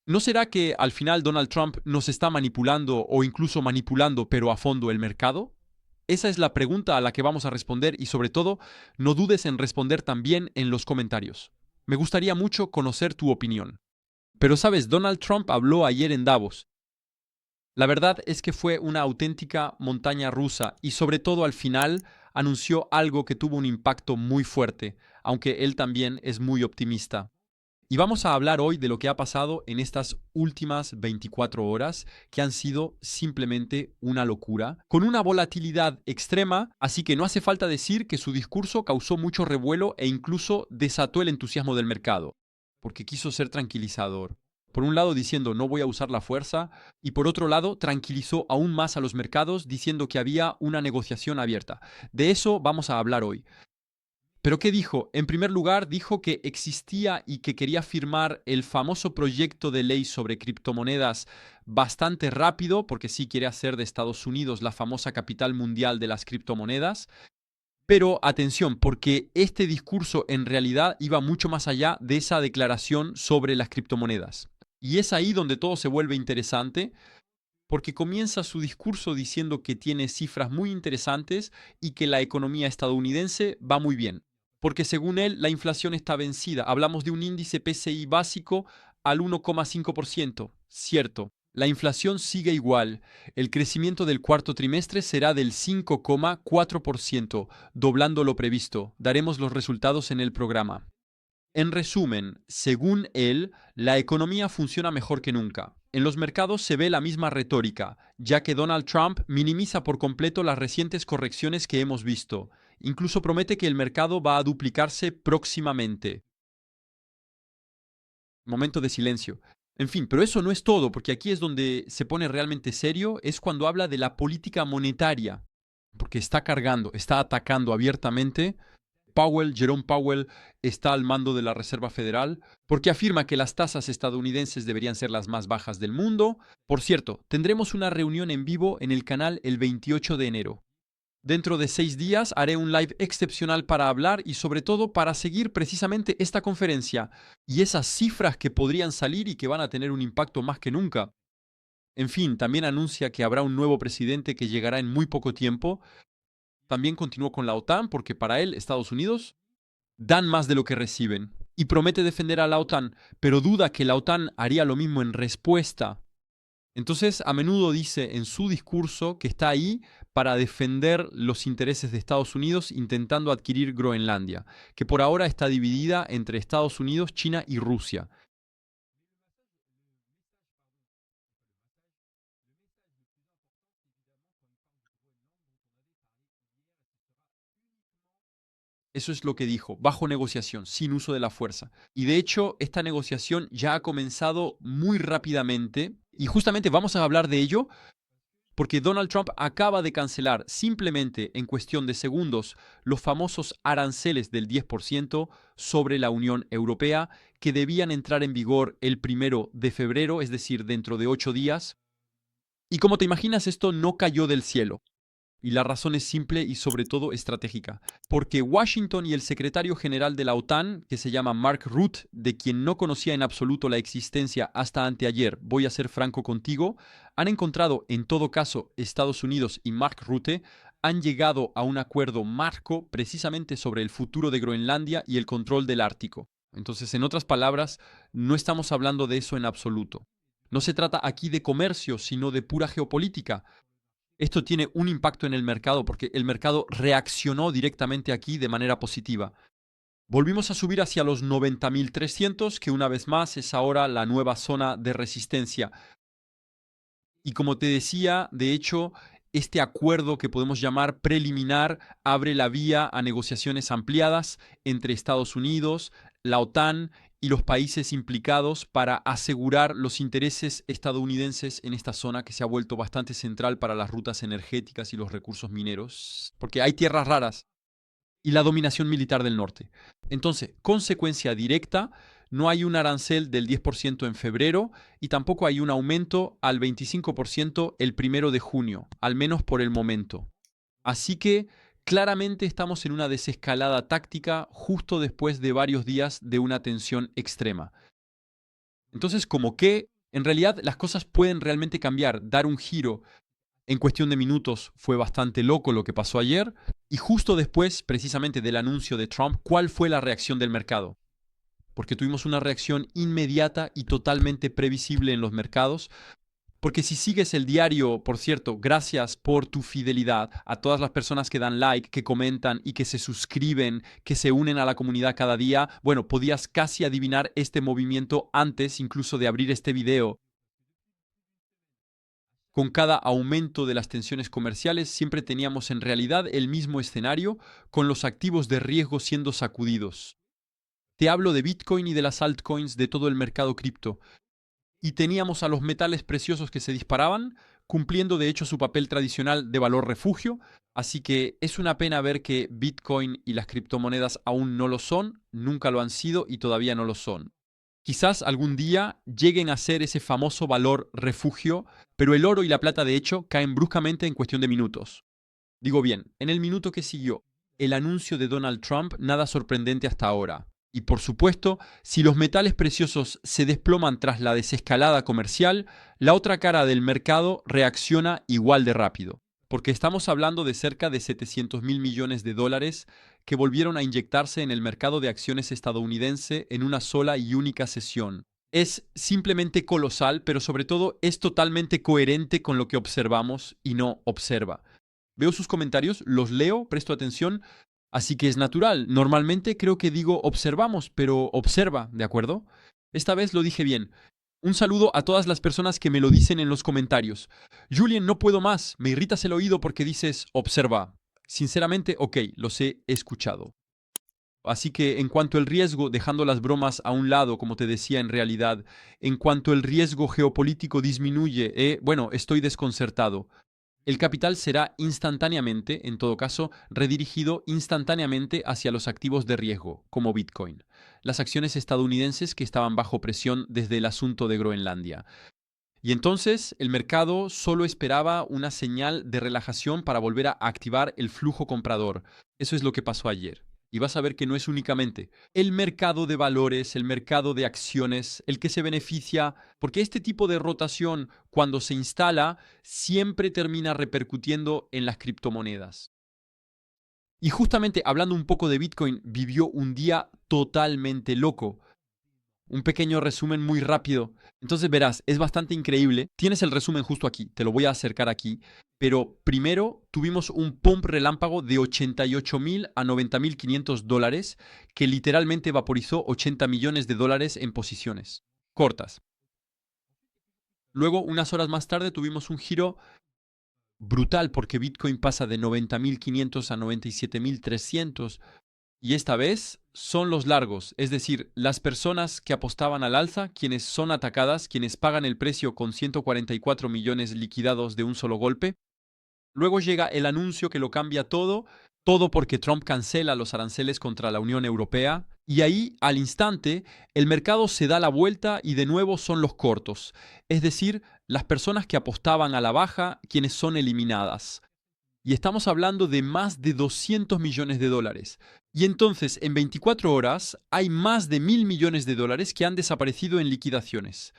¿No será que al final Donald Trump nos está manipulando o incluso manipulando pero a fondo el mercado? Esa es la pregunta a la que vamos a responder y sobre todo, no dudes en responder también en los comentarios. Me gustaría mucho conocer tu opinión. Pero sabes, Donald Trump habló ayer en Davos. La verdad es que fue una auténtica montaña rusa y sobre todo al final anunció algo que tuvo un impacto muy fuerte, aunque él también es muy optimista. Y vamos a hablar hoy de lo que ha pasado en estas últimas 24 horas, que han sido simplemente una locura, con una volatilidad extrema, así que no hace falta decir que su discurso causó mucho revuelo e incluso desató el entusiasmo del mercado, porque quiso ser tranquilizador. Por un lado diciendo no voy a usar la fuerza y por otro lado tranquilizó aún más a los mercados diciendo que había una negociación abierta. De eso vamos a hablar hoy. ¿Pero qué dijo? En primer lugar, dijo que existía y que quería firmar el famoso proyecto de ley sobre criptomonedas bastante rápido, porque sí quiere hacer de Estados Unidos la famosa capital mundial de las criptomonedas. Pero atención, porque este discurso en realidad iba mucho más allá de esa declaración sobre las criptomonedas. Y es ahí donde todo se vuelve interesante, porque comienza su discurso diciendo que tiene cifras muy interesantes y que la economía estadounidense va muy bien. Porque según él, la inflación está vencida. Hablamos de un índice PCI básico al 1,5%. Cierto, la inflación sigue igual. El crecimiento del cuarto trimestre será del 5,4%, doblando lo previsto. Daremos los resultados en el programa. En resumen, según él, la economía funciona mejor que nunca. En los mercados se ve la misma retórica, ya que Donald Trump minimiza por completo las recientes correcciones que hemos visto. Incluso promete que el mercado va a duplicarse próximamente. Momento de silencio. En fin, pero eso no es todo, porque aquí es donde se pone realmente serio, es cuando habla de la política monetaria, porque está cargando, está atacando abiertamente. Jerome Powell, está al mando de la Reserva Federal porque afirma que las tasas estadounidenses deberían ser las más bajas del mundo. Por cierto, tendremos una reunión en vivo en el canal el 28 de enero. Dentro de 6 días haré un live excepcional para hablar y sobre todo para seguir precisamente esta conferencia y esas cifras que podrían salir y que van a tener un impacto más que nunca. En fin, también anuncia que habrá un nuevo presidente que llegará en muy poco tiempo. También continuó con la OTAN porque para él Estados Unidos dan más de lo que reciben y promete defender a la OTAN, pero duda que la OTAN haría lo mismo en respuesta. Entonces, a menudo dice en su discurso que está ahí para defender los intereses de Estados Unidos intentando adquirir Groenlandia, que por ahora está dividida entre Estados Unidos, China y Rusia. Eso es lo que dijo, bajo negociación, sin uso de la fuerza. Y de hecho, esta negociación ya ha comenzado muy rápidamente y justamente vamos a hablar de ello porque Donald Trump acaba de cancelar simplemente en cuestión de segundos los famosos aranceles del 10% sobre la Unión Europea que debían entrar en vigor el 1 de febrero, es decir, dentro de 8 días. Y como te imaginas, esto no cayó del cielo. Y la razón es simple y sobre todo estratégica. Porque Washington y el secretario general de la OTAN, que se llama Mark Rutte, de quien no conocía en absoluto la existencia hasta anteayer, voy a ser franco contigo, han encontrado, en todo caso, Estados Unidos y Mark Rutte han llegado a un acuerdo marco precisamente sobre el futuro de Groenlandia y el control del Ártico. Entonces, en otras palabras, no estamos hablando de eso en absoluto. No se trata aquí de comercio, sino de pura geopolítica. Esto tiene un impacto en el mercado porque el mercado reaccionó directamente aquí de manera positiva. Volvimos a subir hacia los 90.300, que una vez más es ahora la nueva zona de resistencia. Y como te decía, de hecho, este acuerdo que podemos llamar preliminar abre la vía a negociaciones ampliadas entre Estados Unidos, la OTAN y los países implicados para asegurar los intereses estadounidenses en esta zona que se ha vuelto bastante central para las rutas energéticas y los recursos mineros, porque hay tierras raras y la dominación militar del norte. Entonces, consecuencia directa, no hay un arancel del 10% en febrero y tampoco hay un aumento al 25% el 1 de junio, al menos por el momento. Así que claramente estamos en una desescalada táctica justo después de varios días de una tensión extrema. Entonces, ¿cómo qué? En realidad, las cosas pueden realmente cambiar, dar un giro. En cuestión de minutos fue bastante loco lo que pasó ayer. Y justo después, precisamente del anuncio de Trump, ¿cuál fue la reacción del mercado? Porque tuvimos una reacción inmediata y totalmente previsible en los mercados. Porque si sigues el diario, por cierto, gracias por tu fidelidad a todas las personas que dan like, que comentan y que se suscriben, que se unen a la comunidad cada día, bueno, podías casi adivinar este movimiento antes incluso de abrir este video. Con cada aumento de las tensiones comerciales siempre teníamos en realidad el mismo escenario, con los activos de riesgo siendo sacudidos. Te hablo de Bitcoin y de las altcoins de todo el mercado cripto. Y teníamos a los metales preciosos que se disparaban, cumpliendo de hecho su papel tradicional de valor refugio, así que es una pena ver que Bitcoin y las criptomonedas aún no lo son, nunca lo han sido y todavía no lo son. Quizás algún día lleguen a ser ese famoso valor refugio, pero el oro y la plata de hecho caen bruscamente en cuestión de minutos. Digo bien, en el minuto que siguió el anuncio de Donald Trump, nada sorprendente hasta ahora. Y por supuesto, si los metales preciosos se desploman tras la desescalada comercial, la otra cara del mercado reacciona igual de rápido. Porque estamos hablando de cerca de 700 mil millones de dólares que volvieron a inyectarse en el mercado de acciones estadounidense en una sola y única sesión. Es simplemente colosal, pero sobre todo es totalmente coherente con lo que observamos y no observa. Veo sus comentarios, los leo, presto atención, así que es natural. Normalmente creo que digo observamos, pero observa, ¿de acuerdo? Esta vez lo dije bien. Un saludo a todas las personas que me lo dicen en los comentarios. Julien, no puedo más, me irritas el oído porque dices observa. Sinceramente, ok, los he escuchado. Así que en cuanto al riesgo, dejando las bromas a un lado, como te decía en realidad, en cuanto el riesgo geopolítico disminuye, bueno, estoy desconcertado. El capital será instantáneamente, en todo caso, redirigido instantáneamente hacia los activos de riesgo, como Bitcoin, las acciones estadounidenses que estaban bajo presión desde el asunto de Groenlandia. Y entonces el mercado solo esperaba una señal de relajación para volver a activar el flujo comprador. Eso es lo que pasó ayer. Y vas a ver que no es únicamente el mercado de valores, el mercado de acciones, el que se beneficia, porque este tipo de rotación, cuando se instala, siempre termina repercutiendo en las criptomonedas. Y justamente hablando un poco de Bitcoin, vivió un día totalmente loco. Un pequeño resumen muy rápido. Entonces verás, es bastante increíble. Tienes el resumen justo aquí, te lo voy a acercar aquí. Pero primero tuvimos un pump relámpago de 88.000 a 90.500 dólares que literalmente vaporizó 80 millones de dólares en posiciones cortas. Luego, unas horas más tarde, tuvimos un giro brutal porque Bitcoin pasa de 90.500 a 97.300. Y esta vez son los largos, es decir, las personas que apostaban al alza, quienes son atacadas, quienes pagan el precio con 144 millones liquidados de un solo golpe. Luego llega el anuncio que lo cambia todo, todo porque Trump cancela los aranceles contra la Unión Europea. Y ahí, al instante, el mercado se da la vuelta y de nuevo son los cortos, es decir, las personas que apostaban a la baja, quienes son eliminadas. Y estamos hablando de más de 200 millones de dólares. Y entonces, en 24 horas, hay más de 1.000 millones de dólares que han desaparecido en liquidaciones.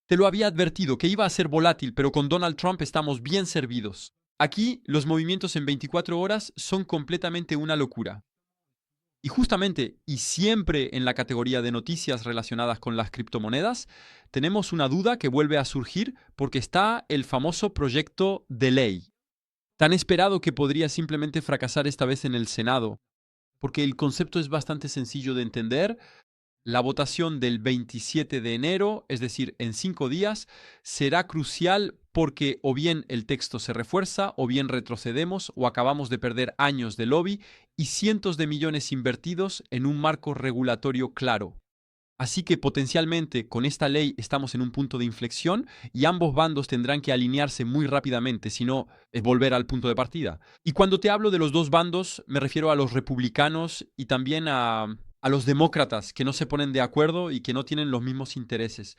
Te lo había advertido que iba a ser volátil, pero con Donald Trump estamos bien servidos. Aquí, los movimientos en 24 horas son completamente una locura. Y justamente, y siempre en la categoría de noticias relacionadas con las criptomonedas, tenemos una duda que vuelve a surgir porque está el famoso proyecto de ley tan esperado que podría simplemente fracasar esta vez en el Senado, porque el concepto es bastante sencillo de entender. La votación del 27 de enero, es decir, en 5 días, será crucial porque o bien el texto se refuerza, o bien retrocedemos, o acabamos de perder años de lobby y cientos de millones invertidos en un marco regulatorio claro. Así que potencialmente con esta ley estamos en un punto de inflexión y ambos bandos tendrán que alinearse muy rápidamente, si no es volver al punto de partida. Y cuando te hablo de los dos bandos, me refiero a los republicanos y también a los demócratas que no se ponen de acuerdo y que no tienen los mismos intereses.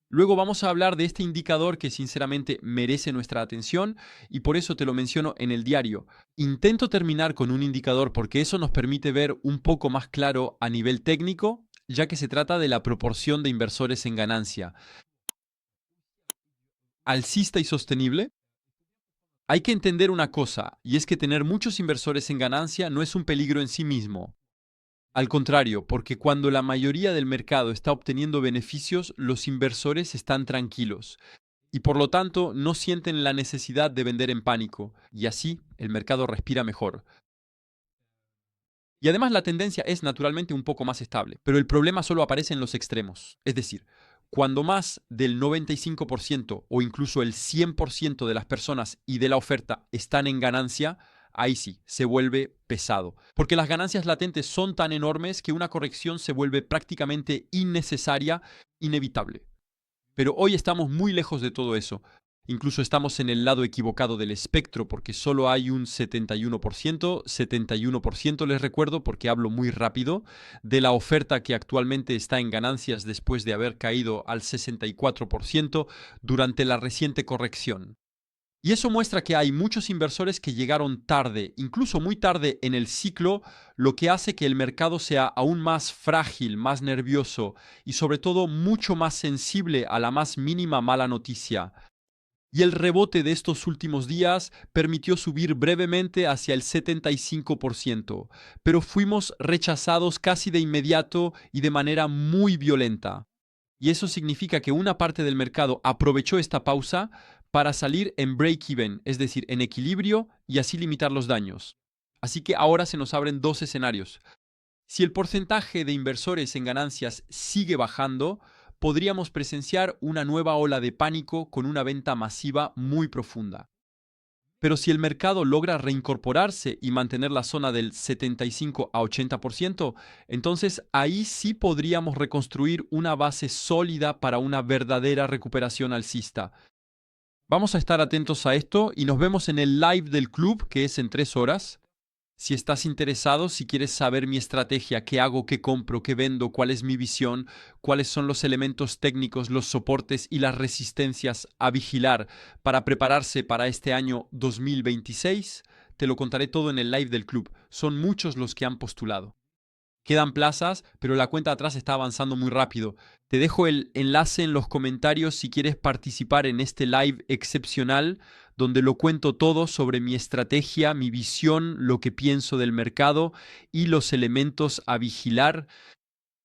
Luego vamos a hablar de este indicador que sinceramente merece nuestra atención y por eso te lo menciono en el diario. Intento terminar con un indicador porque eso nos permite ver un poco más claro a nivel técnico, ya que se trata de la proporción de inversores en ganancia. alcista y sostenible? Hay que entender una cosa, y es que tener muchos inversores en ganancia no es un peligro en sí mismo. Al contrario, porque cuando la mayoría del mercado está obteniendo beneficios, los inversores están tranquilos y por lo tanto no sienten la necesidad de vender en pánico, y así el mercado respira mejor. Y además la tendencia es naturalmente un poco más estable, pero el problema solo aparece en los extremos. Es decir, cuando más del 95% o incluso el 100% de las personas y de la oferta están en ganancia, ahí sí, se vuelve pesado. Porque las ganancias latentes son tan enormes que una corrección se vuelve prácticamente innecesaria, inevitable. Pero hoy estamos muy lejos de todo eso. Incluso estamos en el lado equivocado del espectro porque solo hay un 71% les recuerdo porque hablo muy rápido, de la oferta que actualmente está en ganancias después de haber caído al 64% durante la reciente corrección. Y eso muestra que hay muchos inversores que llegaron tarde, incluso muy tarde en el ciclo, lo que hace que el mercado sea aún más frágil, más nervioso y sobre todo mucho más sensible a la más mínima mala noticia. Y el rebote de estos últimos días permitió subir brevemente hacia el 75%, pero fuimos rechazados casi de inmediato y de manera muy violenta. Y eso significa que una parte del mercado aprovechó esta pausa para salir en break-even, es decir, en equilibrio y así limitar los daños. Así que ahora se nos abren dos escenarios. Si el porcentaje de inversores en ganancias sigue bajando, podríamos presenciar una nueva ola de pánico con una venta masiva muy profunda. Pero si el mercado logra reincorporarse y mantener la zona del 75 a 80%, entonces ahí sí podríamos reconstruir una base sólida para una verdadera recuperación alcista. Vamos a estar atentos a esto y nos vemos en el live del club, que es en 3 horas. Si estás interesado, si quieres saber mi estrategia, qué hago, qué compro, qué vendo, cuál es mi visión, cuáles son los elementos técnicos, los soportes y las resistencias a vigilar para prepararse para este año 2026, te lo contaré todo en el live del club. Son muchos los que han postulado. Quedan plazas, pero la cuenta atrás está avanzando muy rápido. Te dejo el enlace en los comentarios si quieres participar en este live excepcional donde lo cuento todo sobre mi estrategia, mi visión, lo que pienso del mercado y los elementos a vigilar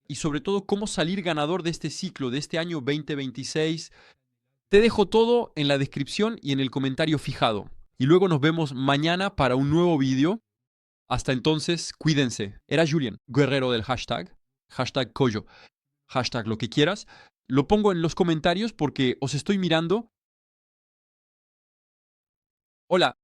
y sobre todo cómo salir ganador de este ciclo, de este año 2026. Te dejo todo en la descripción y en el comentario fijado. Y luego nos vemos mañana para un nuevo vídeo. Hasta entonces, cuídense. Era Julian, guerrero del hashtag, hashtag Koyo, hashtag lo que quieras. Lo pongo en los comentarios porque os estoy mirando. Hola,